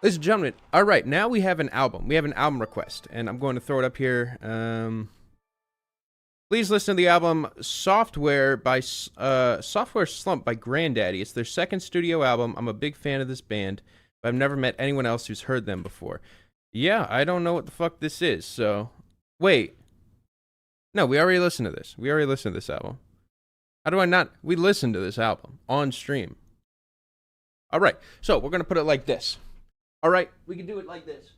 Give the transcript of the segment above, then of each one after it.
Ladies and gentlemen, all right, now we have an album. We have an album request, and I'm going to throw it up here. Please listen to the album Software Slump by Grandaddy. It's their second studio album. I'm a big fan of this band, but I've never met anyone else who's heard them before. Yeah, I don't know what the fuck this is, so... Wait. No, we already listened to this. We already listened to this album. How do I not... We listened to this album on stream. All right, so we're going to put it like this. All right, we can do it like this.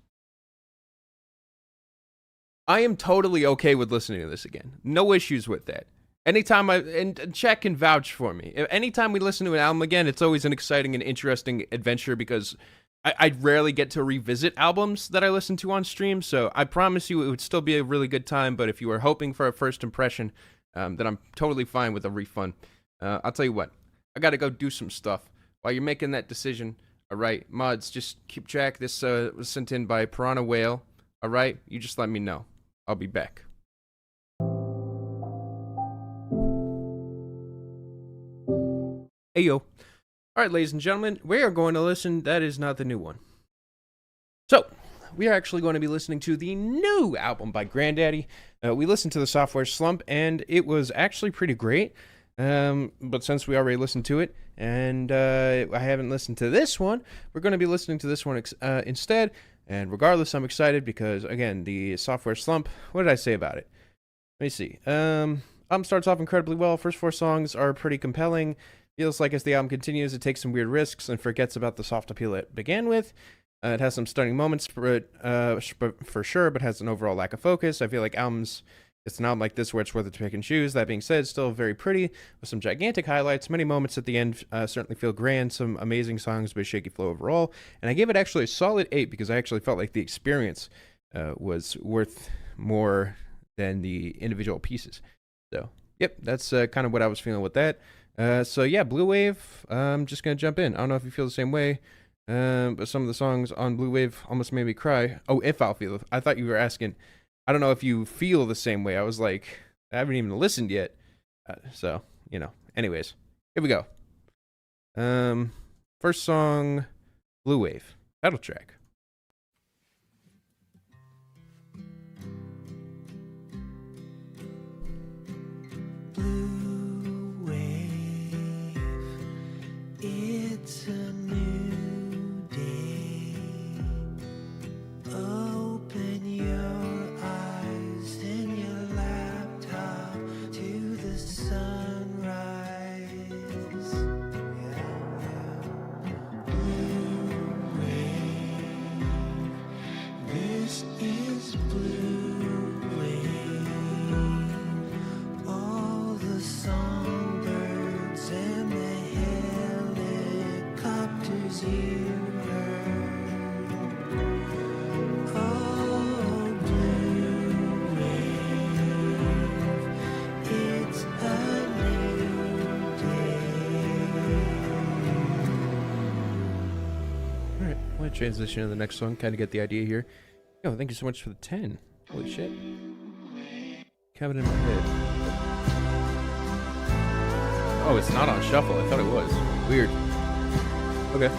I am totally okay with listening to this again. No issues with that. Anytime and Chet can vouch for me. Anytime we listen to an album again, it's always an exciting and interesting adventure because I rarely get to revisit albums that I listen to on stream. So I promise you it would still be a really good time. But if you were hoping for a first impression, then I'm totally fine with a refund. I'll tell you what, I got to go do some stuff. While you're making that decision, all right, mods, just keep track. This was sent in by Piranha Whale. All right, you just let me know. I'll be back. Hey, yo. All right, ladies and gentlemen, we are going to listen. That is not the new one. So, we are actually going to be listening to the new album by Grandaddy. We listened to the Software Slump, and it was actually pretty great. But since we already listened to it, and I haven't listened to this one, we're going to be listening to this one instead. And regardless, I'm excited because, again, the Software Slump, what did I say about it? Let me see. Album starts off incredibly well. First 4 songs are pretty compelling. Feels like as the album continues, it takes some weird risks and forgets about the soft appeal it began with. It has some stunning moments for sure, but has an overall lack of focus. I feel like it's an album like this where it's worth it to pick and choose. That being said, still very pretty with some gigantic highlights. Many moments at the end certainly feel grand. Some amazing songs, but shaky flow overall. And I gave it actually a solid 8 because I actually felt like the experience was worth more than the individual pieces. So, yep, that's kind of what I was feeling with that. So, yeah, Blu Wave, I'm just going to jump in. I don't know if you feel the same way, but some of the songs on Blu Wave almost made me cry. Oh, if I'll feel it. I thought you were asking... I don't know if you feel the same way. I was like, I haven't even listened yet. So, you know. Anyways, here we go. First song, Blu Wave, title track. Blue wave, it's a new day. Open your eyes in your laptop to the sunrise. Blue wave, this is blue wave. All the songbirds and the helicopters you heard. Oh, blue wave, it's a new day. All right, I'm going to transition to the next song, kind of get the idea here. Yo, thank you so much for the 10. Holy shit. Have it in my head. Oh, it's not on shuffle. I thought it was. Weird. Okay.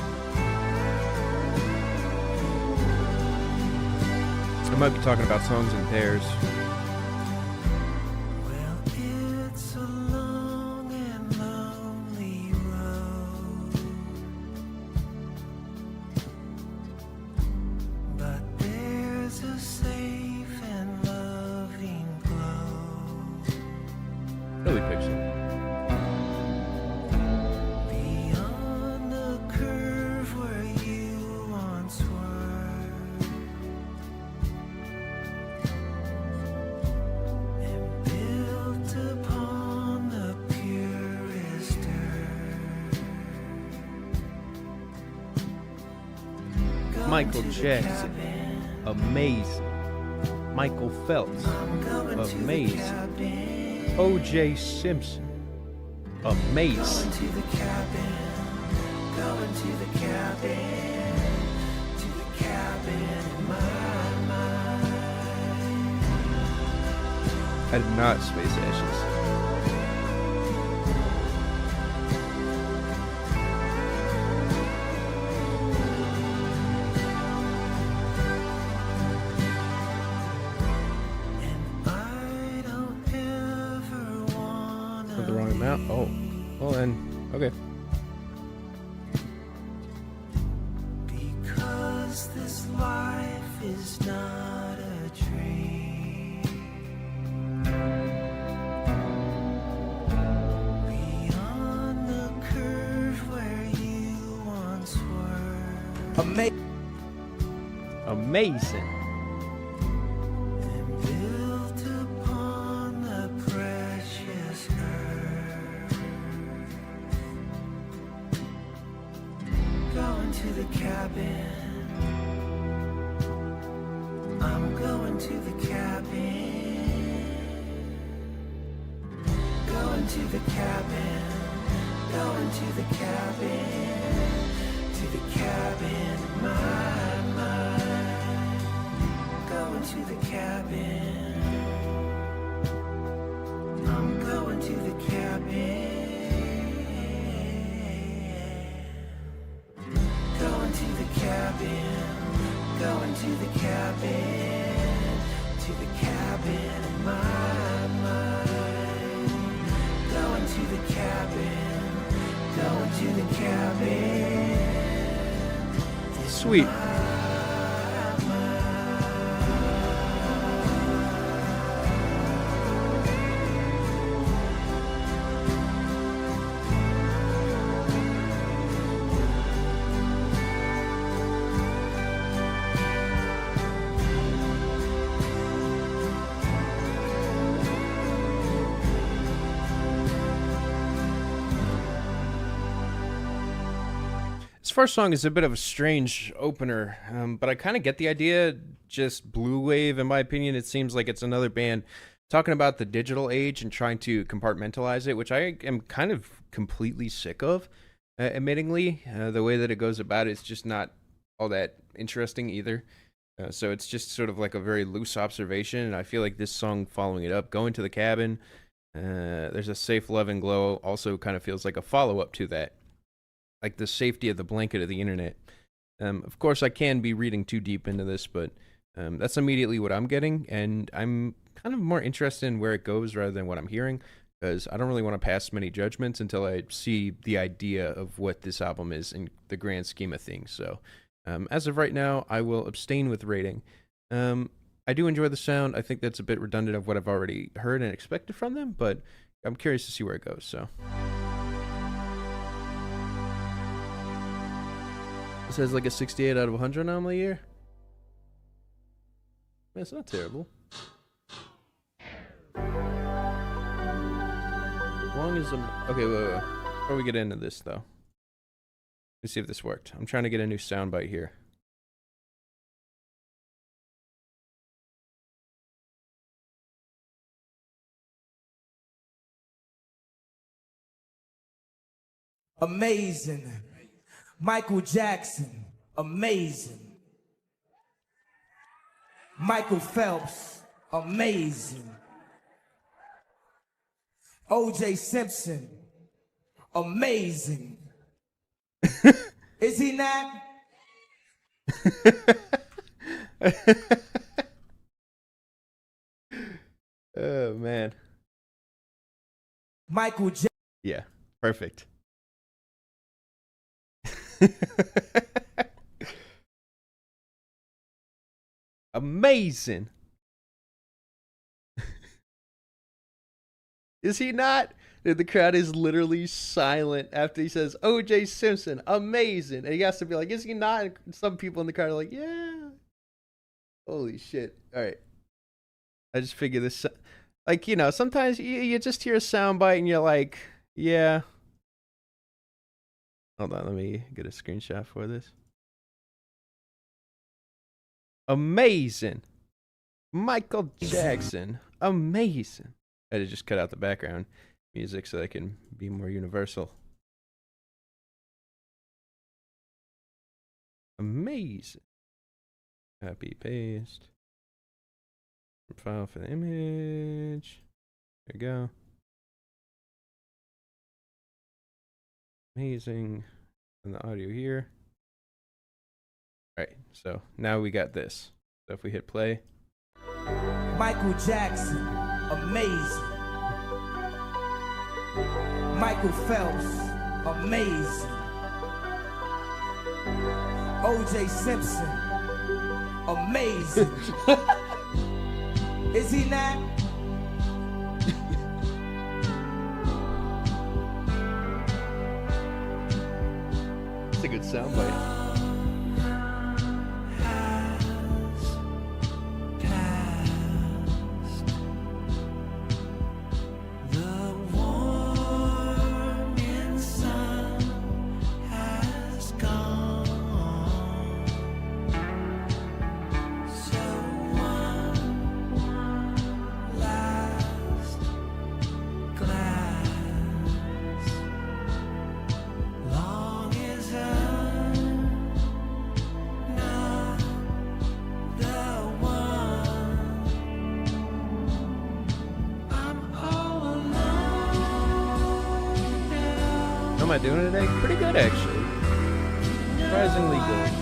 I might be talking about songs in pairs. Well, it's a long and lonely road, but there's a safe and loving glow Really pixel. beyond the curve where you once were, and built upon the purest earth. Going Michael to the Jackson. cabin. Amazing. Michael Phelps. I'm going to the Amazing. cabin. O.J. Simpson. Amazing. Going to the cabin. Going to the cabin. To the cabin in my mind. I did not Space Ashes. 'cause this life is not a dream. Beyond the curve where you once were. Amazing. And built upon the precious earth. Going to the cabin. I'm going to the cabin. Going to the cabin. Going to the cabin. To the cabin in my mind. Going to the cabin. I'm going to the cabin. Going to the cabin. Going to the cabin. To the cabin in my mind. Going to the cabin. Going to the cabin. Sweet. This first song is a bit of a strange opener, but I kind of get the idea. Just Blu Wav, in my opinion, it seems like it's another band talking about the digital age and trying to compartmentalize it, which I am kind of completely sick of, admittingly. The way that it goes about it is just not all that interesting either. So it's just sort of like a very loose observation, and I feel like this song following it up, Going to the Cabin, There's a Safe Love and Glow, also kind of feels like a follow-up to that. Like the safety of the blanket of the internet. Of course, I can be reading too deep into this, but that's immediately what I'm getting, and I'm kind of more interested in where it goes rather than what I'm hearing, because I don't really want to pass many judgments until I see the idea of what this album is in the grand scheme of things. So, as of right now, I will abstain with rating. I do enjoy the sound. I think that's a bit redundant of what I've already heard and expected from them, but I'm curious to see where it goes, so... It says like a 68 out of 100 normally a year. Man, it's not terrible. Long as okay, wait. Before we get into this though, let's see if this worked. I'm trying to get a new soundbite here. Amazing. Michael Jackson, amazing. Michael Phelps, amazing. O.J. Simpson, amazing. Is he not? Oh, man. Michael Jackson. Yeah, perfect. Amazing. Is he not? The crowd is literally silent after he says O.J. Simpson, amazing. And he has to be like, is he not? And some people in the crowd are like, yeah. Holy shit. All right. I just figured this. Like, you know, sometimes you just hear a soundbite and you're like, yeah. Hold on, let me get a screenshot for this. Amazing. Michael Jackson. Amazing. I had to just cut out the background music so that I can be more universal. Amazing. Copy, paste. File for the image. There we go. Amazing. And the audio here. All right, so now we got this. So if we hit play. Michael Jackson, amazing. Michael Phelps, amazing. O.J. Simpson, amazing. Is he not? It's a good soundbite. How am I doing today? Pretty good, actually. Surprisingly good.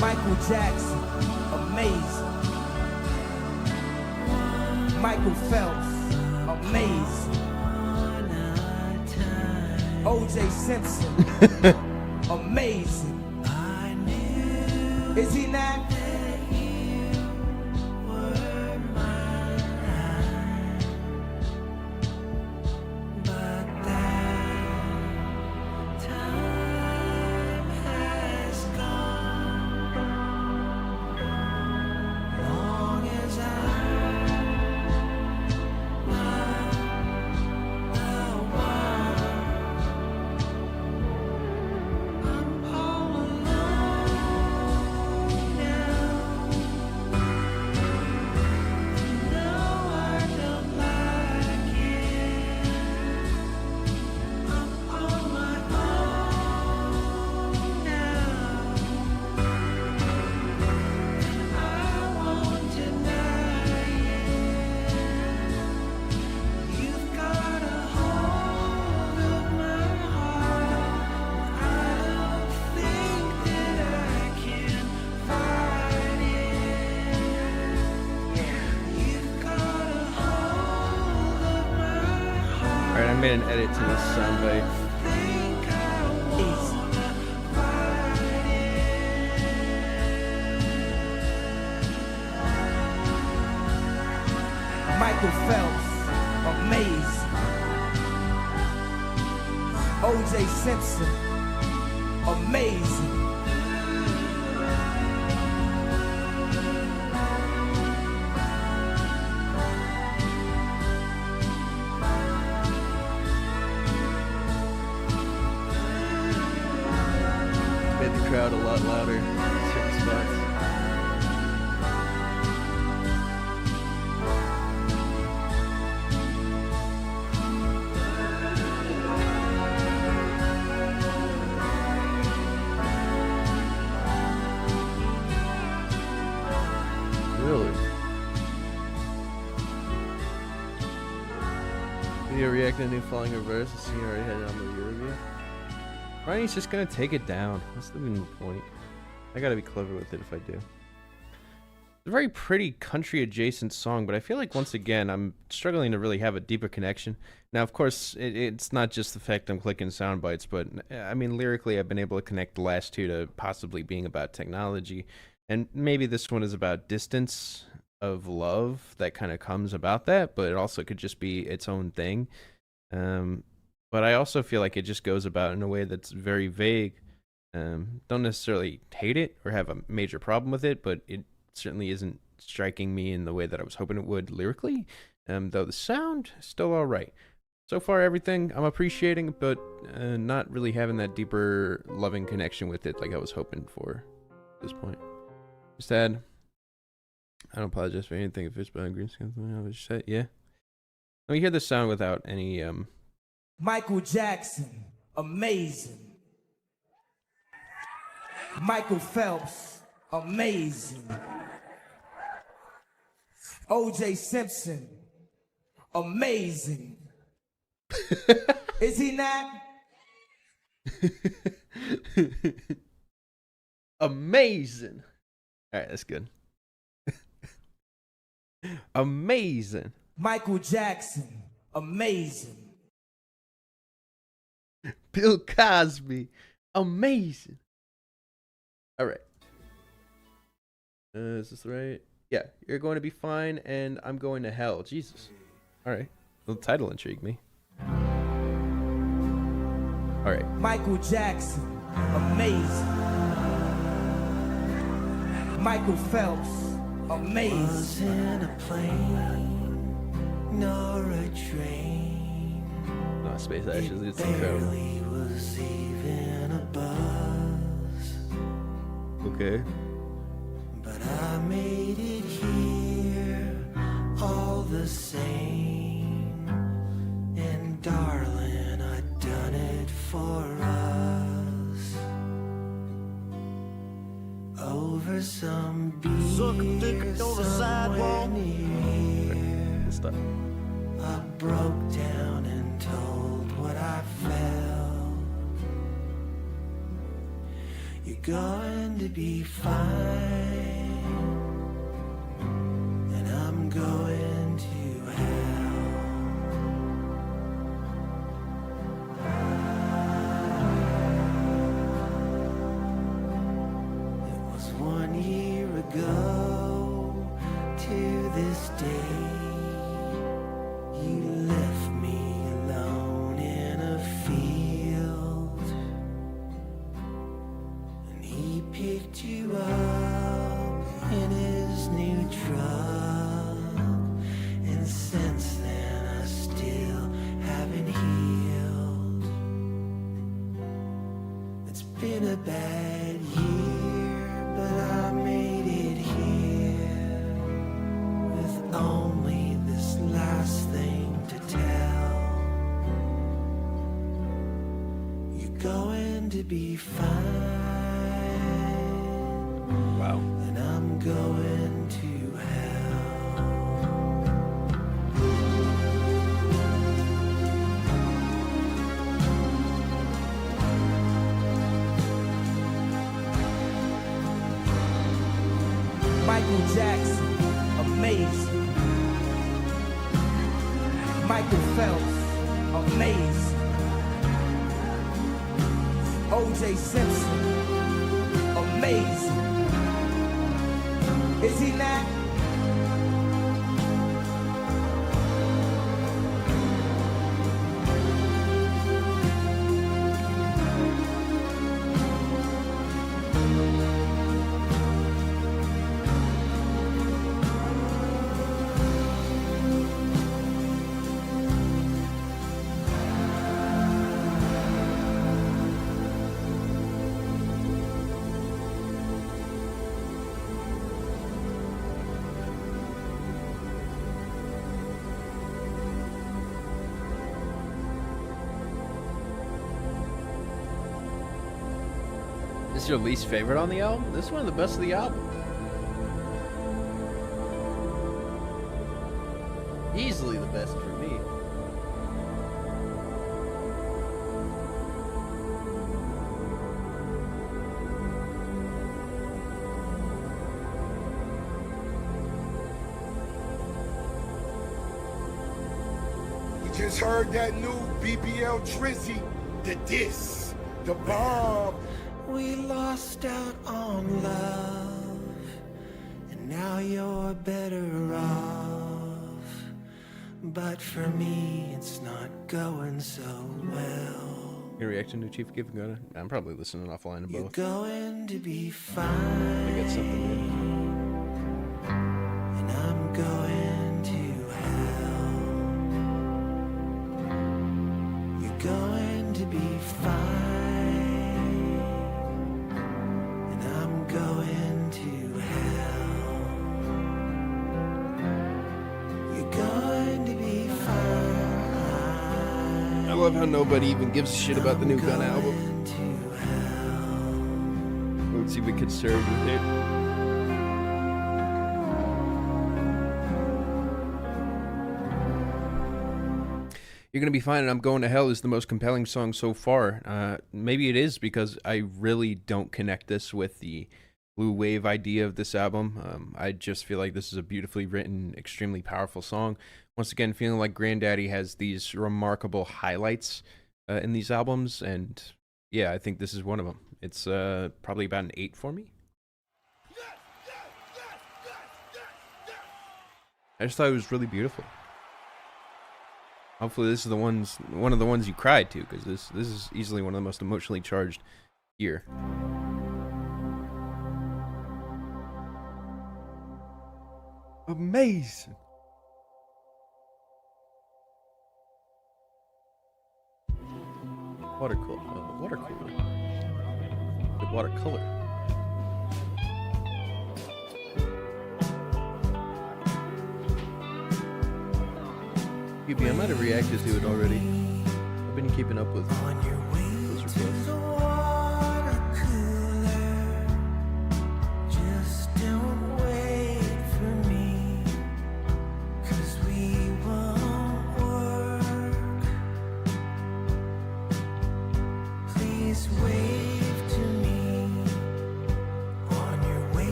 Michael Jackson, amazing. Michael Phelps, amazing. O.J. Simpson, amazing. Is he not? Alright, I made an edit to this soundbite. Michael Phelps, amazing. O.J. Simpson, amazing. Made the crowd a lot louder in certain spots. Really? Video reacting to new Falling Reverse. The scene already had it on the review. Ronnie's just gonna take it down. What's the point? I gotta be clever with it if I do. It's a very pretty country adjacent song, but I feel like once again I'm struggling to really have a deeper connection. Now, of course, it's not just the fact I'm clicking sound bites, but I mean lyrically I've been able to connect the last two to possibly being about technology, and maybe this one is about distance of love that kind of comes about that, but it also could just be its own thing. But I also feel like it just goes about in a way that's very vague. Don't necessarily hate it or have a major problem with it, but it certainly isn't striking me in the way that I was hoping it would lyrically, though the sound is still all right. So far, everything I'm appreciating, but not really having that deeper loving connection with it like I was hoping for at this point. Just had I don't apologize for anything if it's behind green skin. I was say, yeah. Let me hear the sound without any Michael Jackson, amazing. Michael Phelps, amazing. O.J. Simpson, amazing. Is he not? Amazing. All right, that's good. Amazing. Michael Jackson, amazing. Bill Cosby, amazing. All right. Is this right? Yeah, you're going to be fine, and I'm going to hell. Jesus. All right. The title intrigued me. All right. Michael Jackson, amazing. Michael Phelps, amazing. Wasn't a plane nor a train. No, Space Ashes. It's Barely incredible. was even a buzz. Okay. But I made it here all the same. And darling, I done it for us. Over some beer somewhere near here. Good stuff. I broke down and told what I felt. You're going to be fine, and I'm going to hell. It was 1 year ago to this day. You left me alone in a field, and he picked you up in his new truck. And since then I still haven't healed. It's been a bad year, but I made it here with only this last thing to tell. You're going to be fine, Wow. and I'm going to hell. Michael Jackson, amazing. Michael Phelps, amazing. O.J. Simpson, amazing. Is he not? This is your least favorite on the album? This is one of the best of the album. Easily the best for me. We just heard that new BBL Trizzy, the diss, the bomb. We lost out on love, and now you're better off. But for me, it's not going so well. Your reaction to Chief Keef Gunna? I'm probably listening offline to You're both. going to be fine, I got something and I'm going to hell. You're going to be fine, and I'm going to hell. love how nobody even gives a shit about the new Gun album. Let's see if we can serve with it. You're Gonna Be Fine and I'm Going to Hell is the most compelling song so far. Maybe it is because I really don't connect this with the Blu Wav idea of this album. I just feel like this is a beautifully written, extremely powerful song. Once again, feeling like Grandaddy has these remarkable highlights in these albums, and yeah, I think this is one of them. It's probably about an 8 for me. I just thought it was really beautiful. Hopefully this is one of the ones you cried to, because this is easily one of the most emotionally charged here. Amazing. Watercolor. The watercolor. I might have reacted to it already. I've been keeping up with those requests.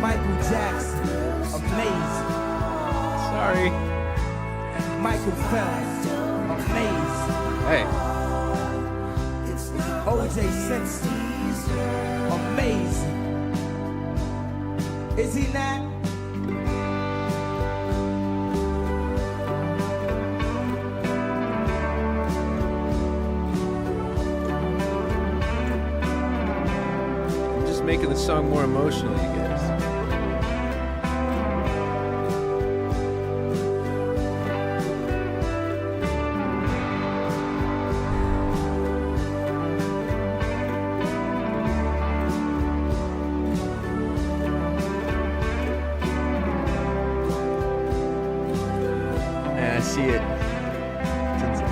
Michael Jackson, amazing. Sorry. Michael Phelps, amazing. Hey. O.J. Simpson, amazing. Is he not? I'm just making the song more emotional, you guys. I see it.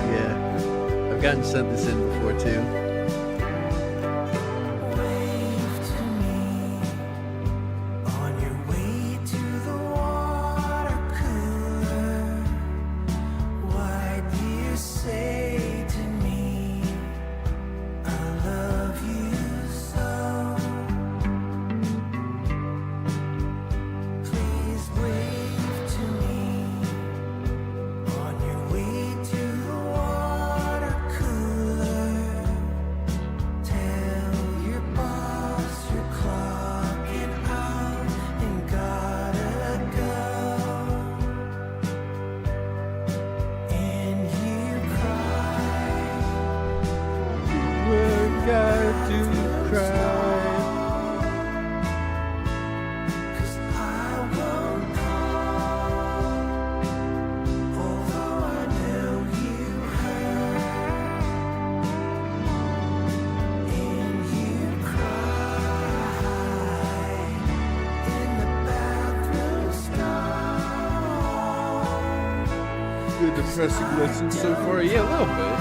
Yeah. I've gotten sent this in before too. Got to cry. Good depressing listen so far, yeah, a little bit.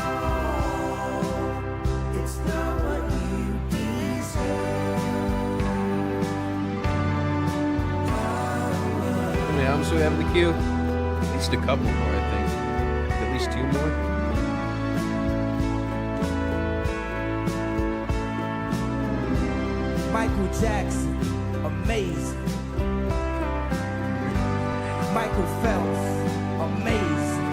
So we have in the queue at least a couple more, I think. At least 2 more. Michael Jackson, amazing. Michael Phelps, amazing.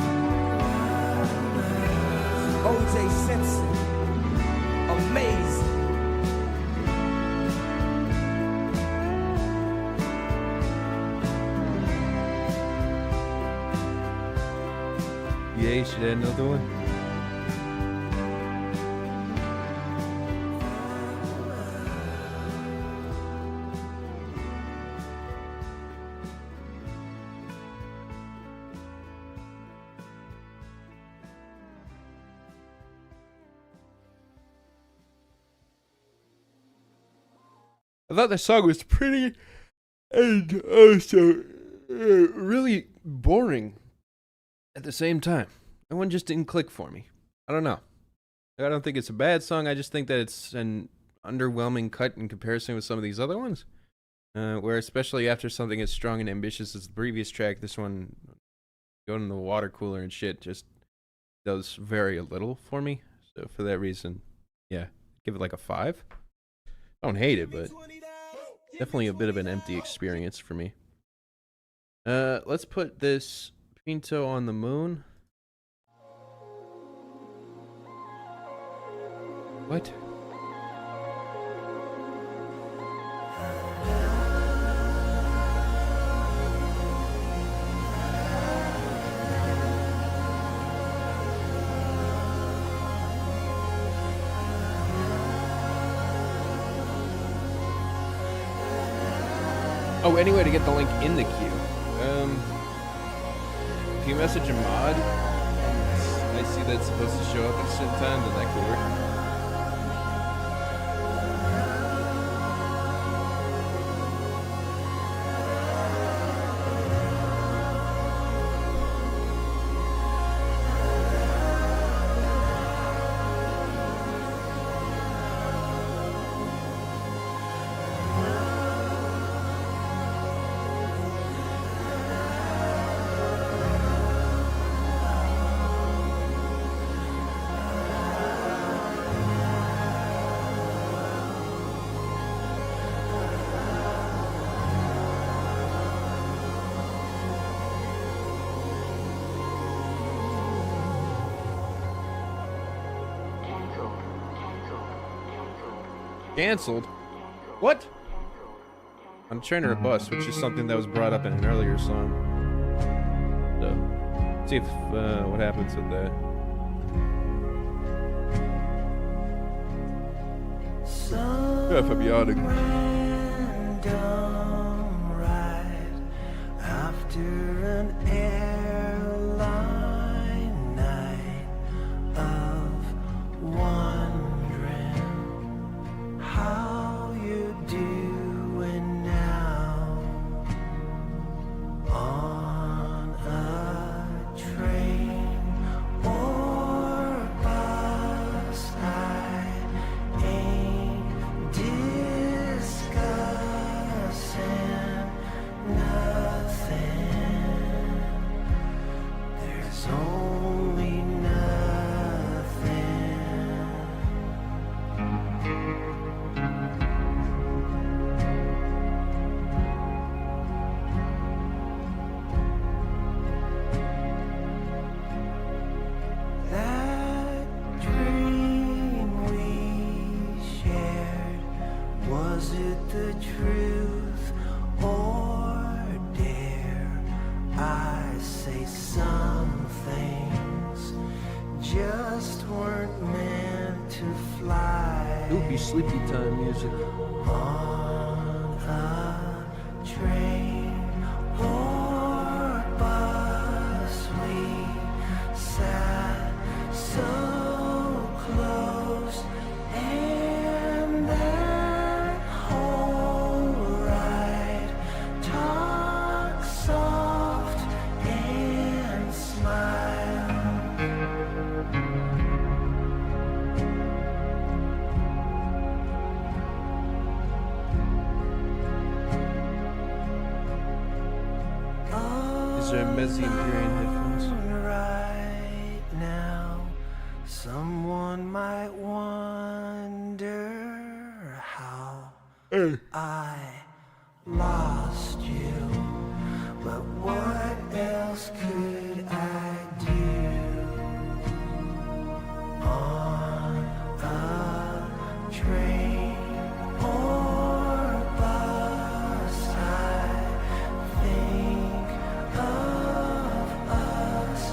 O.J. Simpson, amazing. Yeah, you should add another one. I thought the song was pretty and also really boring at the same time. That one just didn't click for me. I don't know. I don't think it's a bad song. I just think that it's an underwhelming cut in comparison with some of these other ones. Where especially after something as strong and ambitious as the previous track, this one, going in the water cooler and shit, just does very little for me. So for that reason, yeah, give it like a 5. I don't hate it, but definitely a bit of an empty experience for me. Let's put this Pinto on the Moon. What? Oh, anyway, to get the link in the queue. If you message a mod, and I see that's supposed to show up at a certain time, then that could work. Canceled? What? On a train or a bus, which is something that was brought up in an earlier song. So, let's see if what happens with that. If I'm yawning. Random ride after an airline night of wondering how you're doing now on a train or bus. I ain't discussing nothing. There's only nothing. That dream we shared, was it the truth or dare I say some things just weren't meant to fly? It would be sleepy time music. On a train or bus, we sat so close, and that whole ride talk soft and smile. Is there a Mezzi Imperial headphones? Right now, someone might wonder how I lost you, but what else could I do? On a train or bus, I think of us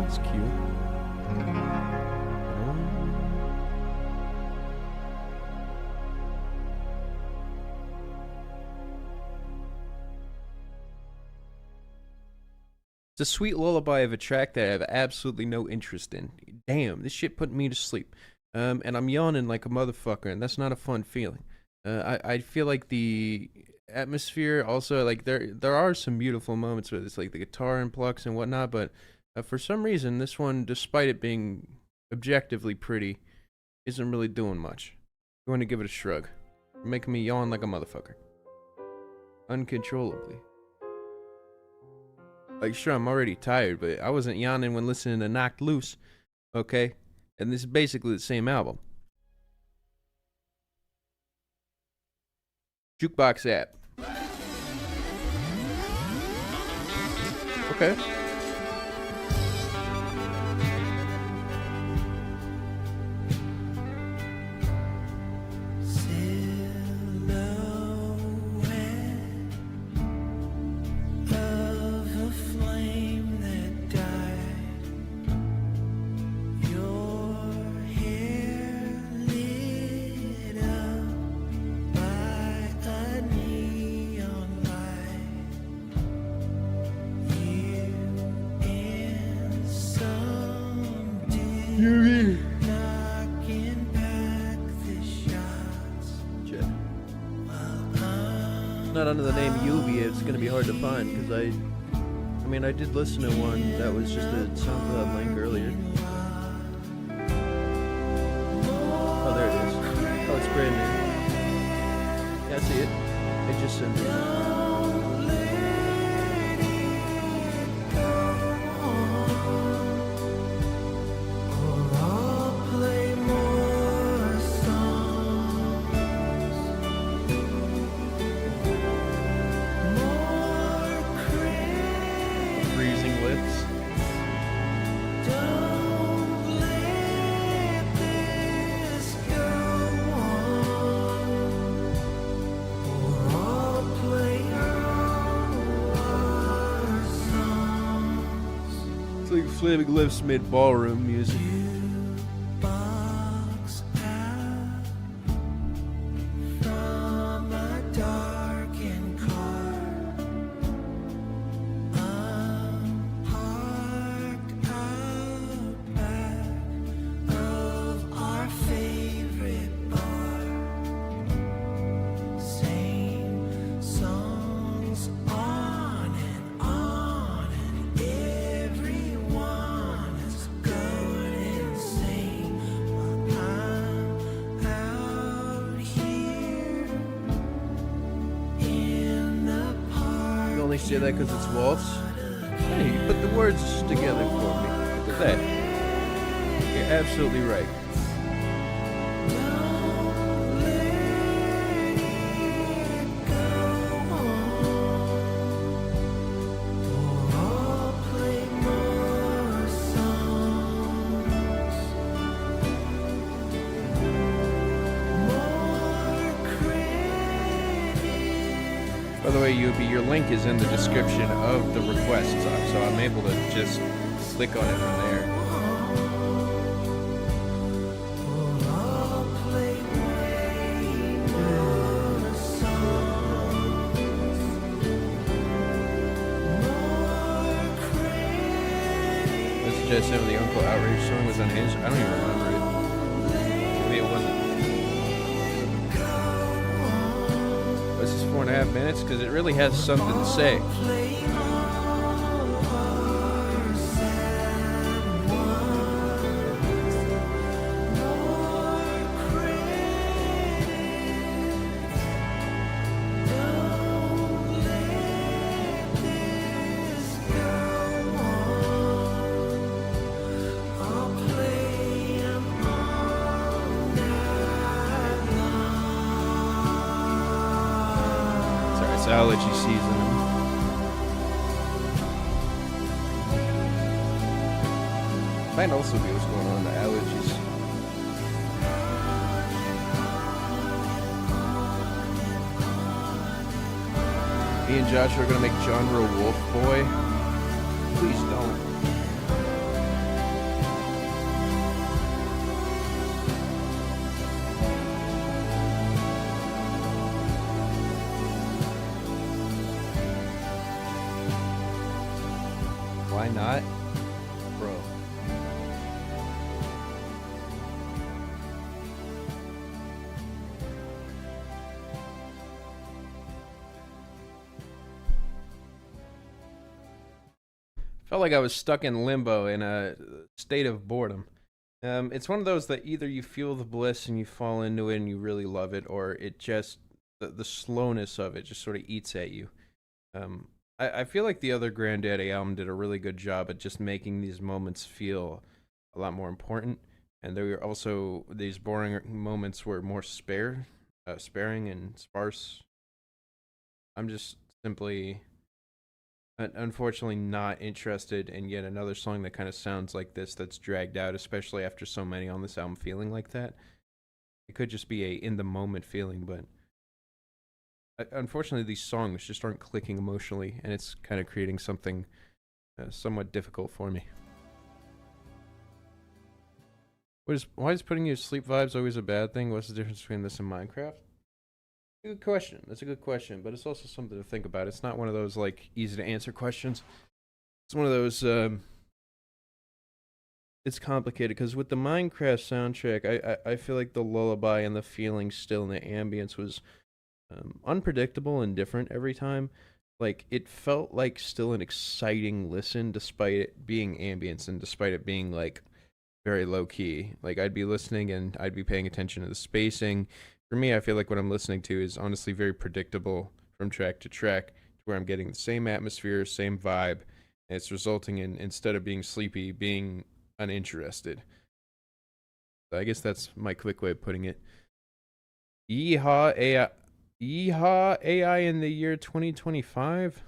That's cute. It's a sweet lullaby of a track that I have absolutely no interest in. Damn, this shit put me to sleep. And I'm yawning like a motherfucker, and that's not a fun feeling. I feel like the atmosphere also, like, there are some beautiful moments with it's like the guitar influx and whatnot, but for some reason this one, despite it being objectively pretty, isn't really doing much. I'm going to give it a shrug. Making me yawn like a motherfucker. Uncontrollably. Like, sure, I'm already tired, but I wasn't yawning when listening to Knocked Loose, okay? And this is basically the same album. Jukebox app. Okay. Not under the name Yubi, it's gonna be hard to find because I mean, I did listen to one that was just a SoundCloud link earlier. Oh, there it is. Oh, it's brand new. Yeah, I see it. It just sent it. Like Flaming Lips mid ballroom music. Say that because it's waltz. Hey, you put the words together for me. Look at that. You're absolutely right. By the way, Yubi, your link is in the description of the request, so I'm able to just click on it from there. Let's suggest some of the Uncle Outrage song was unhinged. I don't even remember it. Maybe it wasn't. This is 4.5 minutes because it really has something to say. Allergy season. Might also be what's going on, the allergies. Me and Josh are gonna make genre Wolf Boy. Please don't. not? Bro. Felt like I was stuck in limbo in a state of boredom. It's one of those that either you feel the bliss and you fall into it and you really love it, or it just, the slowness of it just sort of eats at you. I feel like the other Grandaddy album did a really good job at just making these moments feel a lot more important, and there were also, these boring moments were more sparing and sparse. I'm just simply, unfortunately, not interested in yet another song that kind of sounds like this, that's dragged out, especially after so many on this album feeling like that. It could just be a in the moment feeling, but unfortunately these songs just aren't clicking emotionally, and it's kind of creating something somewhat difficult for me. Why is putting you to sleep vibes always a bad thing? What's the difference between this and Minecraft? Good question. That's a good question, but it's also something to think about. It's not one of those like easy to answer questions. It's one of those it's complicated because with the Minecraft soundtrack, I feel like the lullaby and the feeling still in the ambience was unpredictable and different every time. Like, it felt like still an exciting listen despite it being ambience and despite it being like very low key. Like, I'd be listening and I'd be paying attention to the spacing. For me, I feel like what I'm listening to is honestly very predictable from track to track, to where I'm getting the same atmosphere, same vibe, and it's resulting in, instead of being sleepy, being uninterested. So I guess that's my quick way of putting it. Yeehaw AI. Yeehaw AI in the year 2025?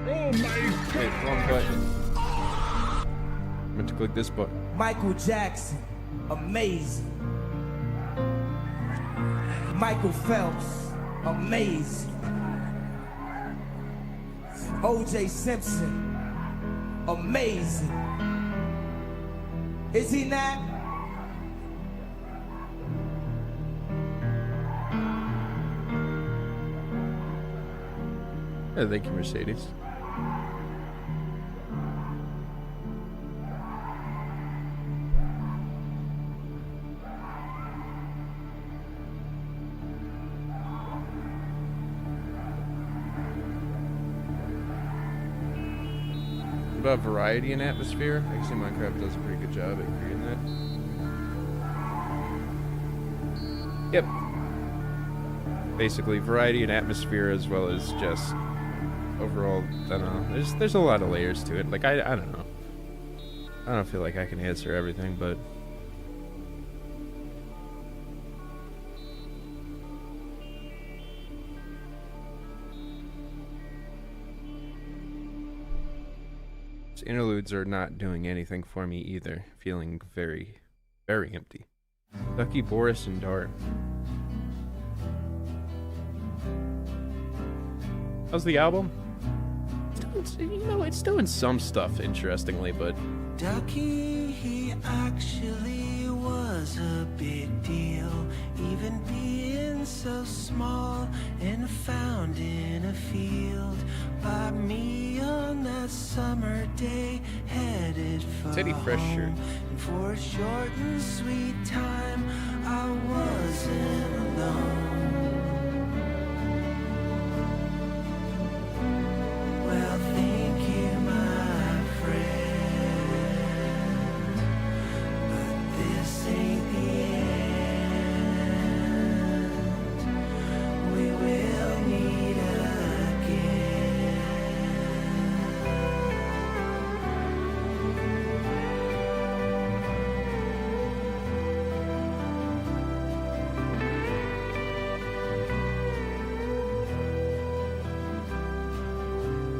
Oh my god! Wait, wrong button. I meant to click this button. Michael Jackson, amazing. Michael Phelps, amazing. O.J. Simpson, amazing. Is he not? Yeah, thank you, Mercedes. About variety and atmosphere. Actually, Minecraft does a pretty good job at creating that. Yep. Basically, variety and atmosphere, as well as just overall, I don't know. There's a lot of layers to it. Like, I don't know. I don't feel like I can answer everything, but interludes are not doing anything for me either. Feeling very, very empty. Ducky, Boris, and Dart. How's the album? It's doing some stuff interestingly, but Ducky, he actually was a big deal, even being so small and found in a field by me on that summer day, headed for Teddy Fresh shirt. home. And for a short and sweet time, I wasn't alone. Well, thank you, my friend, but this ain't the end. We will meet again.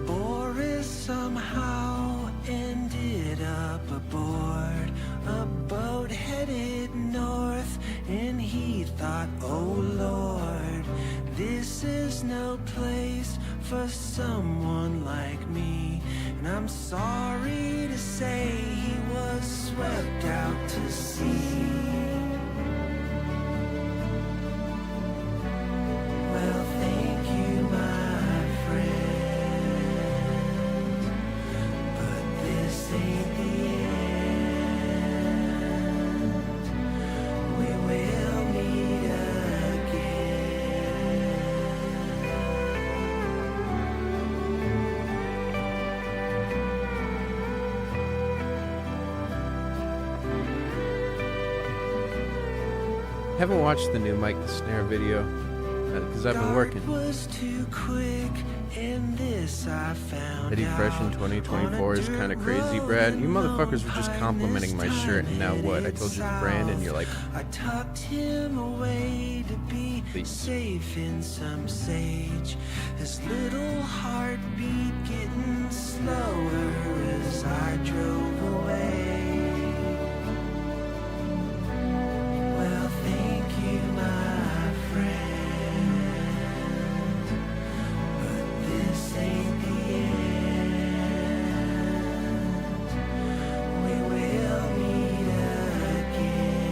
Boris somehow ended up aboard a boat headed north, and he thought, oh Lord, this is no place for someone like me. And I'm sorry to say he was swept out to sea. haven't watched the new Mike the Snare video because I've been working. Was too quick, and this I found Eddie Fresh in out 2024 is kind of crazy, Brad. You motherfuckers were just complimenting my shirt, and now what? I told you the brand, and you're like, I tucked him away to be Please. safe in some sage. His little heartbeat getting slower as I drove away. Well, thank you, my friend, but this ain't the end. We will meet again.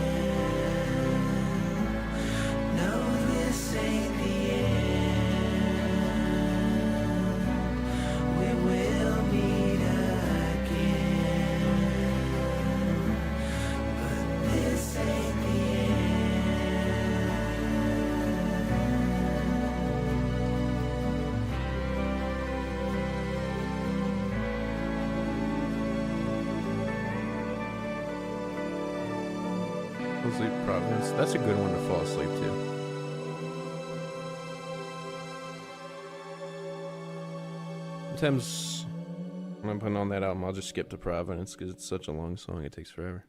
No, this ain't the end. We will meet again. But this ain't the Full Sleep Providence. That's a good one to fall asleep to. Sometimes when I'm putting on that album, I'll just skip to Providence because it's such a long song, it takes forever.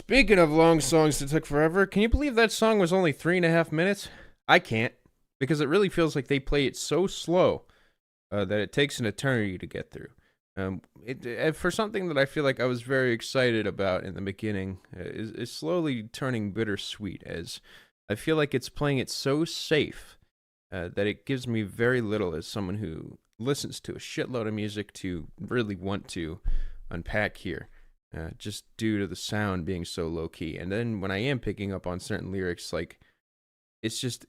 Speaking of long songs that took forever, can you believe that song was only 3.5 minutes? I can't, because it really feels like they play it so slow that it takes an eternity to get through. For something that I feel like I was very excited about in the beginning, is slowly turning bittersweet, as I feel like it's playing it so safe that it gives me very little as someone who listens to a shitload of music to really want to unpack here, just due to the sound being so low key. And then when I am picking up on certain lyrics, like it's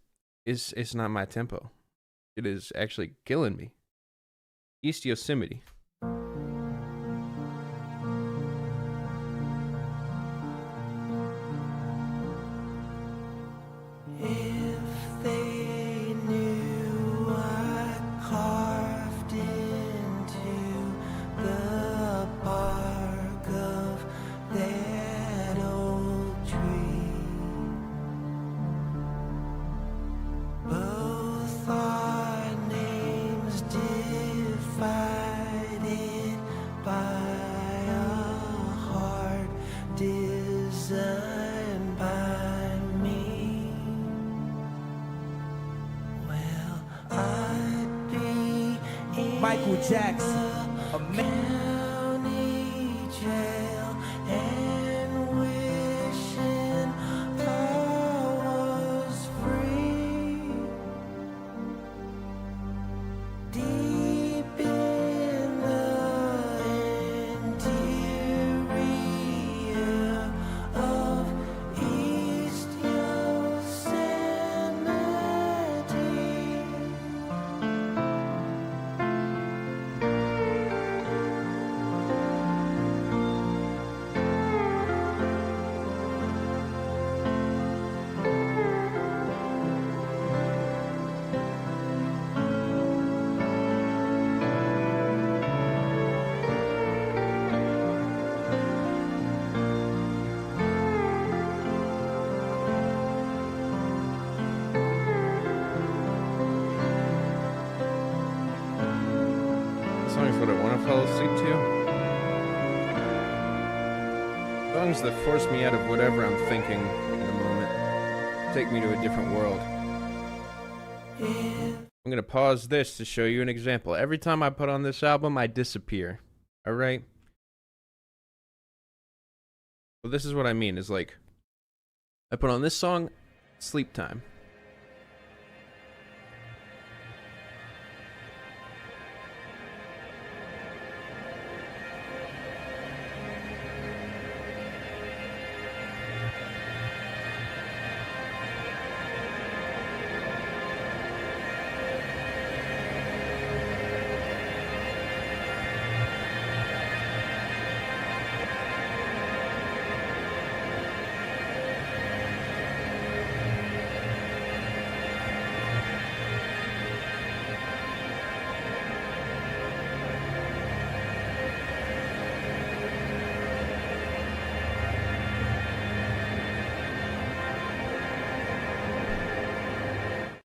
not my tempo. It is actually killing me. East Yosemite. If they knew I carved into the bark of that old tree, both our names divided by a heart designed by me. Well, I'd be in Michael Jackson, the county jail and wishing I was free. Deep in the interior of East Yosemite. This song's what I want to fall asleep to. Songs that force me out of whatever I'm thinking in the moment. Take me to a different world. I'm going to pause this to show you an example. Every time I put on this album, I disappear. Alright? Well, this is what I mean, is like, I put on this song, sleep time.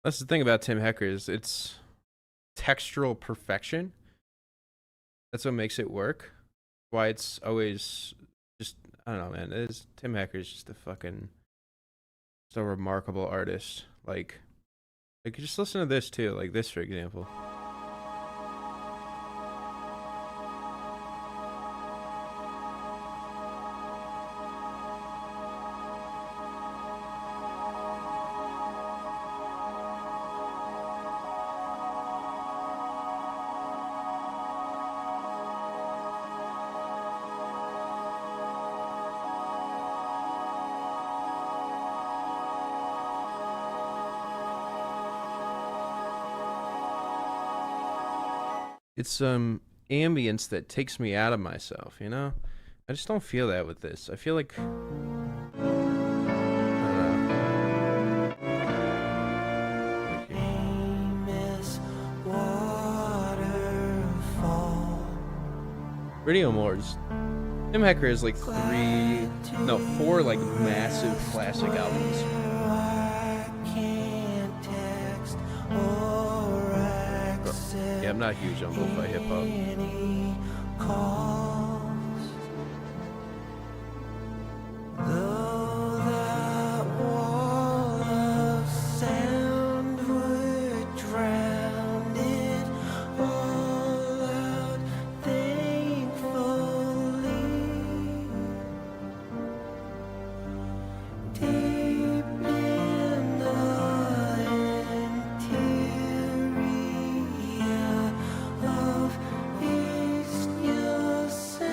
That's the thing about Tim Hecker is it's textural perfection. That's what makes it work. Why it's always just, I don't know, man. Tim Hecker is just just a remarkable artist. Like just listen to this too, like this for example. It's ambience that takes me out of myself, you know? I just don't feel that with this. I feel like I don't know. Famous waterfall. Radio Moors. Tim Hecker has like 4 like massive classic albums. I can't text or Yeah, I'm not huge on lo-fi hip hop. any calls. Though that wall of sound would drown it all out, thankfully. Deep in the interior of East Yosemite,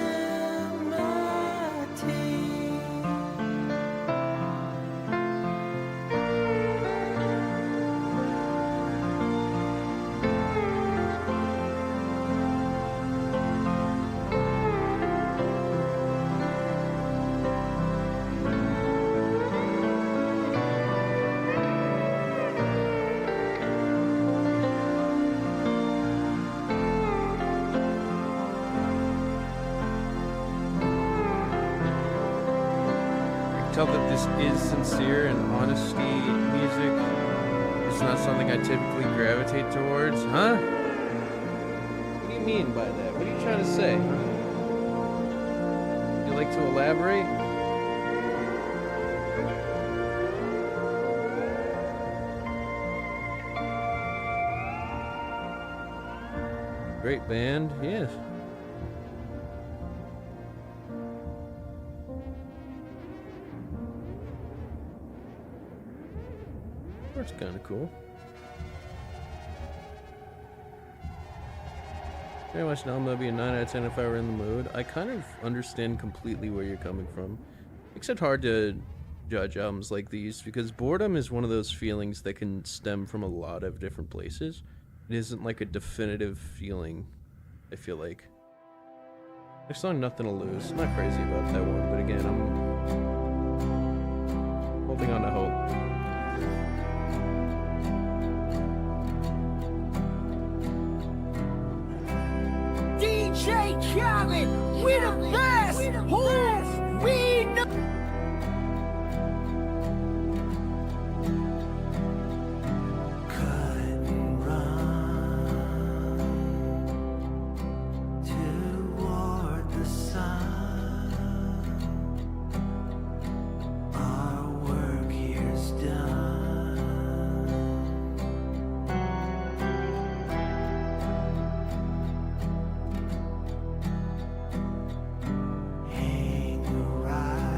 I can tell that this is sincere and honesty music. It's not something I typically gravitate towards, huh? What do you mean by that? What are you trying to say? You like to elaborate? Great band, yes. That's kind of cool. Very much now, maybe a 9 out of 10 if I were in the mood. I kind of understand completely where you're coming from. Makes it hard to judge albums like these because boredom is one of those feelings that can stem from a lot of different places. It isn't like a definitive feeling, I feel like. There's song Nothing to Lose. I'm not crazy about that one, but again, I'm holding on to hope. DJ Khaled, we the best. Who we know. Cut and run toward the sun. Our work here's done. Hang right,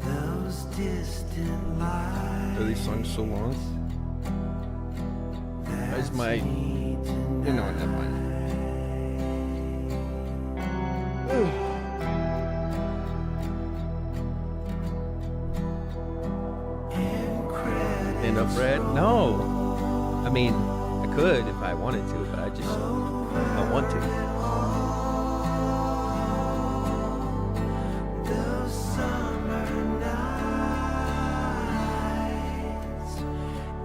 those distant lights. Are these songs so long? Where's my... You know what, never mind. End up red? No! I mean, I could if I wanted to, but I don't want to. Those summer nights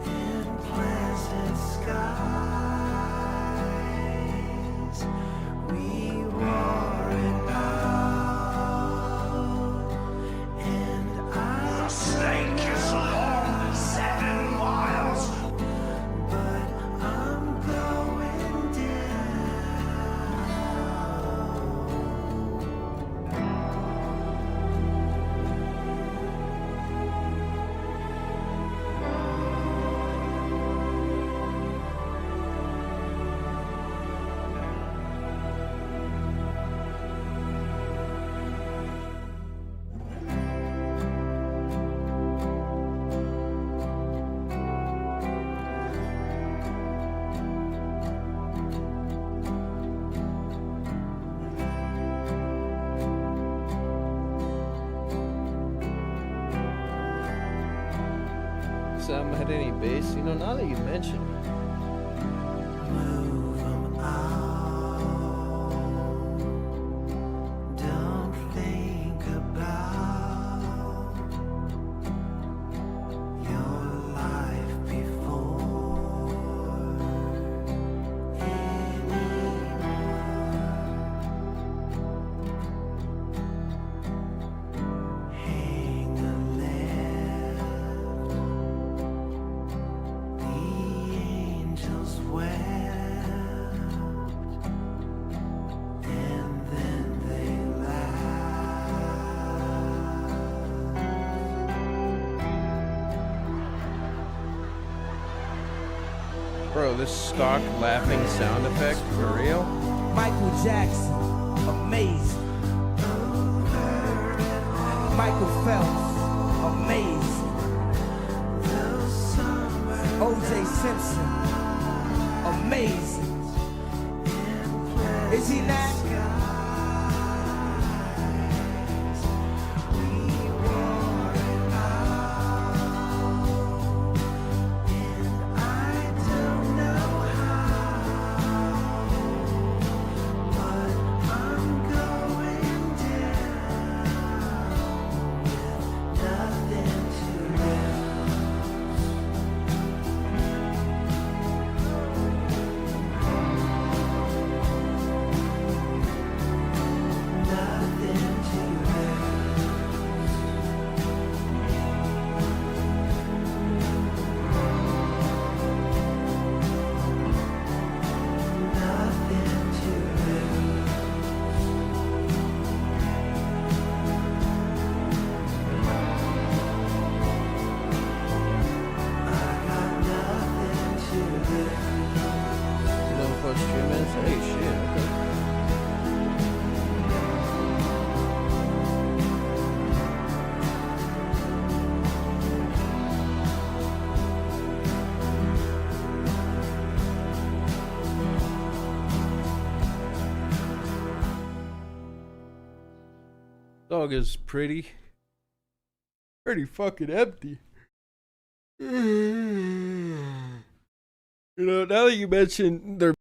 in pleasant skies, we wore it out, and I. The snake is long had any bass. You know, now that you mention it. Move 'em out. Don't think about your life before anymore. Hang a left. The angels wept, and then they laughed. Bro, this stock laughing sound effect, for real? Michael Jackson, amazing. Michael Phelps, amazing. O.J. Simpson, amazing. Is he not? Hey, shit. Okay. Dog is pretty fucking empty. You know, now that you mentioned their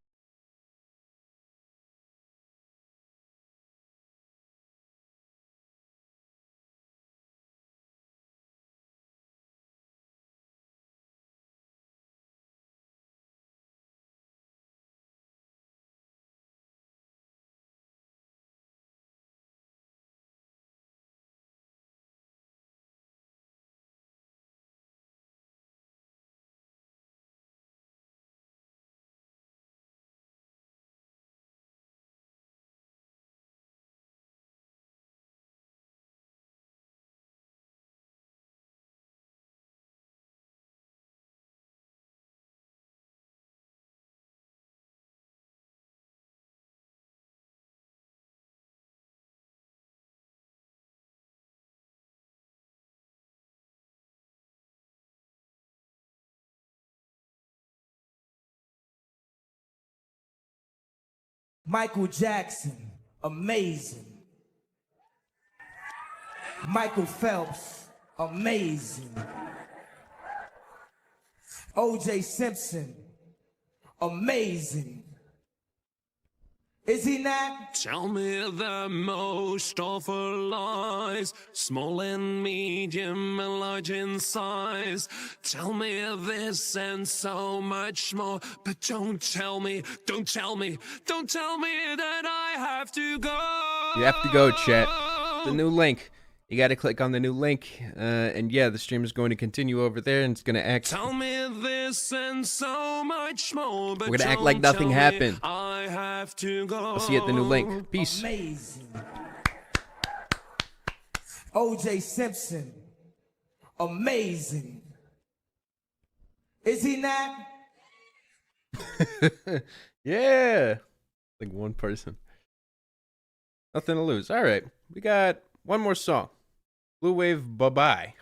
Michael Jackson, amazing. Michael Phelps, amazing. O.J. Simpson, amazing. Is he not? Tell me the most awful lies, small and medium and large in size. Tell me this and so much more, but don't tell me that I have to go. You have to go, chat. The new link. You got to click on the new link. And yeah, the stream is going to continue over there, and it's going to act. Tell me this and so much more, but We're going to act like nothing happened. I have to go. I'll see you at the new link. Peace. Amazing. O.J. Simpson, amazing. Is he not? Yeah. Like one person. Nothing to lose. All right. We got one more song. Blu Wav, bye-bye.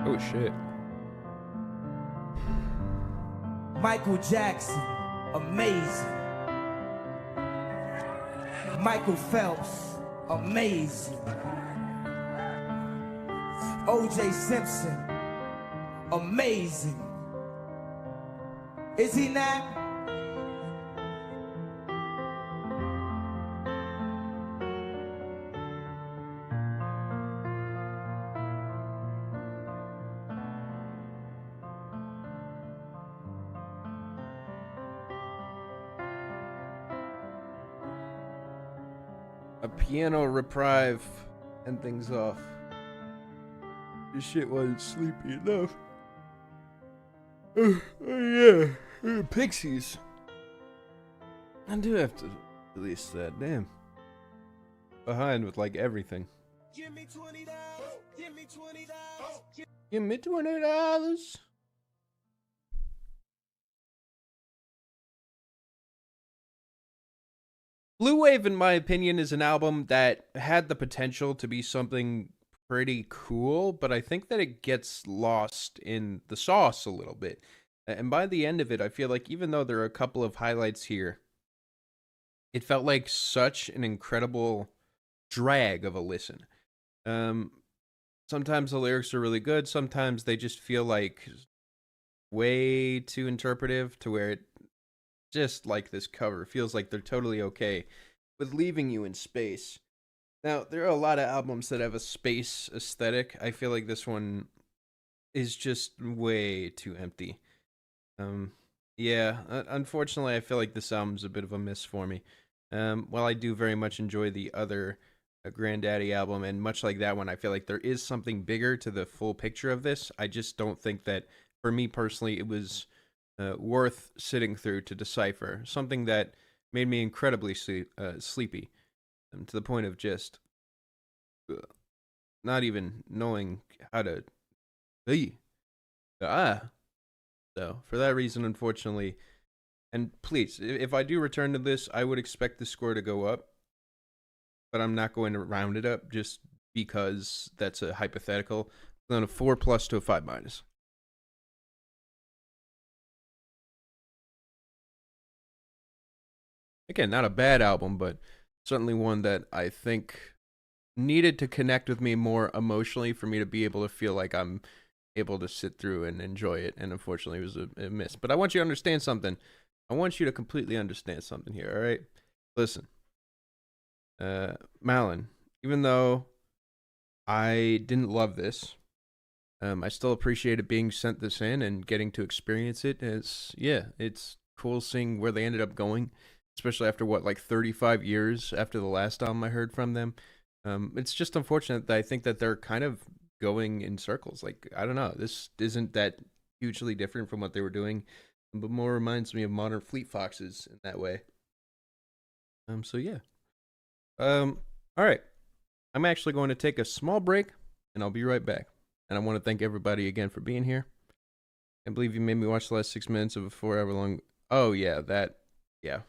Oh shit. Michael Jackson, amazing. Michael Phelps, amazing. O.J. Simpson, amazing. Is he not? A piano reprieve and things off. This shit wasn't sleepy enough. Oh yeah, Pixies. I do have to release that. Damn. Behind with like everything. Give me $20. Give me $20. Give me $20. Blu Wav, in my opinion, is an album that had the potential to be something pretty cool, but I think that it gets lost in the sauce a little bit. And by the end of it, I feel like even though there are a couple of highlights here, it felt like such an incredible drag of a listen. Sometimes the lyrics are really good, sometimes they just feel like way too interpretive to where it, just like this cover, feels like they're totally okay with leaving you in space. Now, there are a lot of albums that have a space aesthetic. I feel like this one is just way too empty. Yeah, unfortunately, I feel like this album's a bit of a miss for me. While I do very much enjoy the other Grandaddy album, and much like that one, I feel like there is something bigger to the full picture of this. I just don't think that, for me personally, it was worth sitting through to decipher. Something that made me incredibly sleepy, to the point of just not even knowing how to be. So, for that reason, unfortunately, and please, if I do return to this, I would expect the score to go up, but I'm not going to round it up just because that's a hypothetical. Then a 4+ to a 5-. Again, not a bad album, but certainly one that I think needed to connect with me more emotionally for me to be able to feel like I'm able to sit through and enjoy it. And unfortunately, it was a miss. But I want you to understand something. I want you to completely understand something here, all right? Listen, Malin, even though I didn't love this, I still appreciated being sent this in and getting to experience it. It's cool seeing where they ended up going, especially after like 35 years after the last album I heard from them. It's just unfortunate that I think that they're kind of going in circles. Like, I don't know, this isn't that hugely different from what they were doing, but more reminds me of modern Fleet Foxes in that way. So yeah. All right. I'm actually going to take a small break, and I'll be right back. And I want to thank everybody again for being here. I believe you made me watch the last 6 minutes of a 4-hour long. Oh yeah, yeah.